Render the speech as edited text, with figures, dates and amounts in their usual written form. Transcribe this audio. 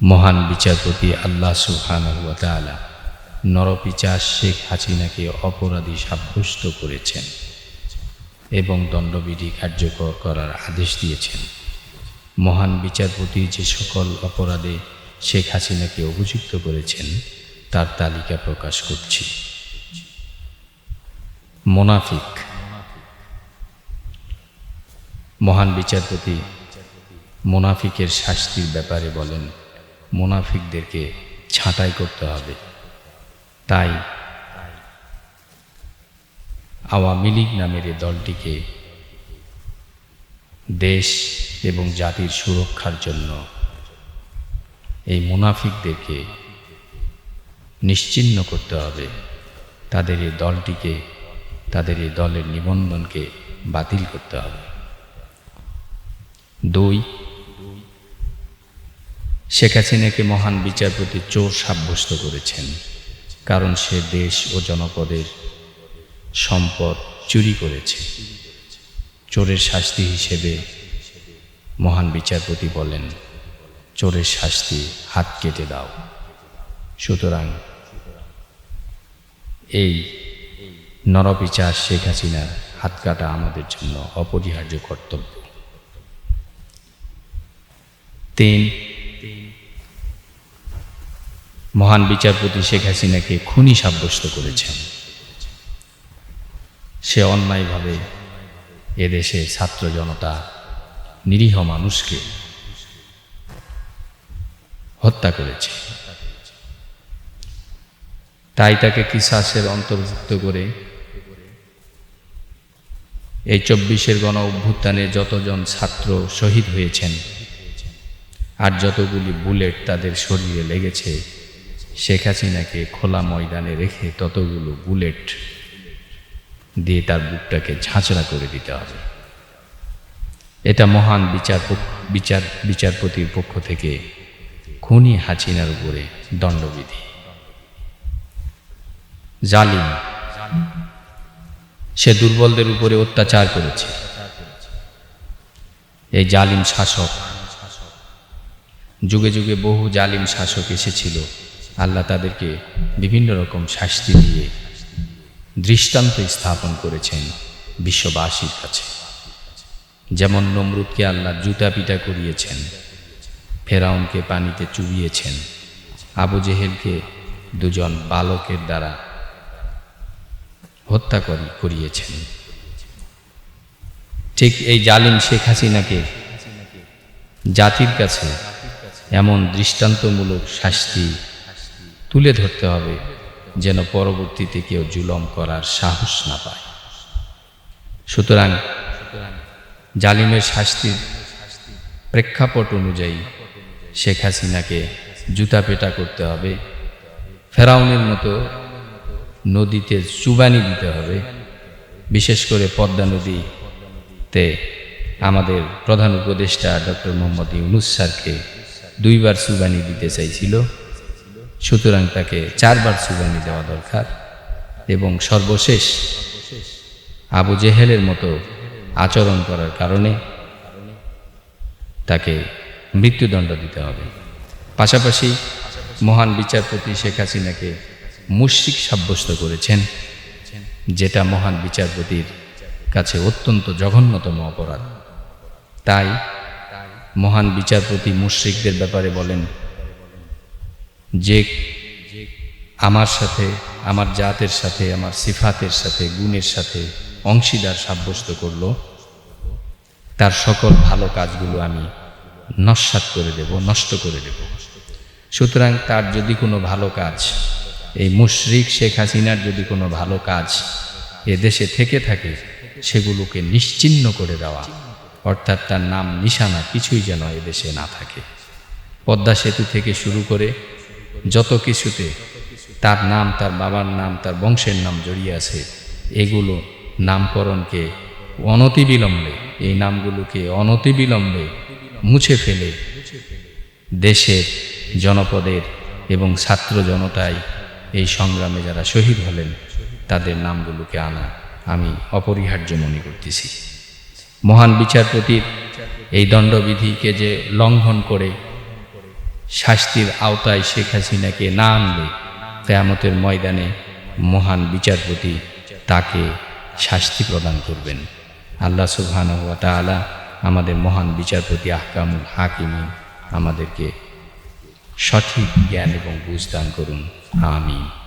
মহান বিচারপতি আল্লাহ সুবহানাহু ওয়া তাআলা নরপিশাচ শেখ হাসিনাকে অপরাধী সাব্যস্ত করেছেন এবং দণ্ডবিধি কার্যকর করার আদেশ দিয়েছেন। মহান বিচারপতি যে সকল অপরাধে শেখ হাসিনাকে অভিযুক্ত করেছেন তার তালিকা প্রকাশ করছি। মুনাফিক। মহান বিচারপতি মুনাফিকের শাস্তির ব্যাপারে বলেন, মুনাফিকদেরকে ছাঁটাই করতে হবে। তাই আওয়ামী লীগ নামের এই দলটিকে দেশ এবং জাতির সুরক্ষার জন্য এই মুনাফিকদেরকে নিশ্চিহ্ন করতে হবে। তাদের এই দলটিকে, তাদের এই দলের নিবন্ধনকে বাতিল করতে হবে। 2, শেখ হাসিনাকে মহান বিচারপতি চোর সাব্যস্ত করেছেন, কারণ সে দেশ ও জনপদের সম্পদ চুরি করেছে। চোরের শাস্তি হিসেবে মহান বিচারপতি বলেন, চোরের শাস্তি হাত কেটে দাও। সুতরাং এই নরপিশাচ শেখ হাসিনার হাত কাটা আমাদের জন্য অপরিহার্য কর্তব্য। 3, মহান বিচারপতি শেখ হাসিনাকে খুনি সাব্যস্ত করেছেন। সে অন্যায়ভাবে এদেশে ছাত্র জনতা, নিরীহ মানুষকে হত্যা করেছে। তাই তাকে কিসাসের অন্তর্ভুক্ত করে এই 24-এর গণ অভ্যুত্থানে যতজন ছাত্র শহীদ হয়েছেন আর যতগুলি বুলেট তাদের শরীরে লেগেছে, শেখ হাসিনাকে খোলা ময়দানে রেখে ততগুলো বুলেট দিয়ে তার বুকটাকে ঝাঁচড়া করে দিতে হবে। এটা মহান বিচারপতির পক্ষ থেকে খুনি হাসিনার উপরে দণ্ডবিধি। জালিম। সে দুর্বলদের উপরে অত্যাচার করেছে। এই জালিম শাসক, যুগে যুগে বহু জালিম শাসক এসেছিল, আল্লাহ তাদেরকে বিভিন্ন রকম শাস্তি দিয়ে দৃষ্টান্ত স্থাপন করেছেন বিশ্ববাসীর কাছে। যেমন নমরুদকে আল্লাহ জুতা পিটা করিয়েছেন, ফেরাউনকে পানিতে চুবিয়েছেন, আবু জেহেলকে 2 বালকের দ্বারা হত্যা করিয়েছেন। ঠিক এই জালিম শেখ হাসিনাকে জাতির কাছে এমন দৃষ্টান্তমূলক শাস্তি তুলে ধরতে হবে যেন পরবর্তীতে কেউ জুলুম করার সাহস না পায়। সুতরাং জালিমের শাস্তির প্রেক্ষাপট অনুযায়ী শেখ হাসিনাকে জুতা পেটা করতে হবে, ফেরাউনের মতো নদীতে চুবানি দিতে হবে। বিশেষ করে পদ্মা নদীতে আমাদের প্রধান উপদেষ্টা ডক্টর মোহাম্মদ ইউনূস স্যারকে 2 বার চুবানি দিতে চাইছিল, সুতরাং তাকে 4 বার চুবানি দেওয়া দরকার। এবং সর্বশেষ আবু জেহেলের মতো আচরণ করার কারণে তাকে মৃত্যুদণ্ড দিতে হবে। পাশাপাশি মহান বিচারপতি শেখ হাসিনাকে মুশরিক সাব্যস্ত করেছেন, যেটা মহান বিচারপতির কাছে অত্যন্ত জঘন্যতম অপরাধ। তাই মহান বিচারপতি মুশরিকদের ব্যাপারে বলেন, যে আমার সাথে, আমার জাতের সাথে, আমার সিফাতের সাথে, গুণের সাথে অংশীদার সাব্যস্ত করল, তার সকল ভালো কাজগুলো আমি নস্যাৎ করে দেব, নষ্ট করে দেব। সুতরাং তার যদি কোনো ভালো কাজ, এই মুশরিক শেখ হাসিনার যদি কোনো ভালো কাজ এদেশে থেকে থাকে, সেগুলোকে নিশ্চিহ্ন করে দেওয়া, অর্থাৎ তার নাম নিশানা কিছুই যেন এদেশে না থাকে। পদ্মা সেতু থেকে শুরু করে যত কিছুতে তার নাম, তার বাবার নাম, তার বংশের নাম জড়িয়ে আছে, এগুলো নামকরণকে অনতিবিলম্বে, এই নামগুলোকে অনতিবিলম্বে মুছে ফেলে দেশের, জনপদের এবং ছাত্র জনতায় এই সংগ্রামে যারা শহীদ হলেন তাদের নামগুলোকে আনা আমি অপরিহার্য মনে করতেছি। মহান বিচারপতির এই দণ্ডবিধিকে যে লঙ্ঘন করে শাস্তির আওতায় শেখ হাসিনাকে না আনলে কিয়ামতের ময়দানে মহান বিচারপতি তাকে শাস্তি প্রদান করবেন। আল্লাহ সুবহানাহু ওয়া তাআলা আমাদের মহান বিচারপতি আহকামুল হাকিমিন আমাদেরকে সঠিক জ্ঞান এবং বুঝ দান করুন। আমিন।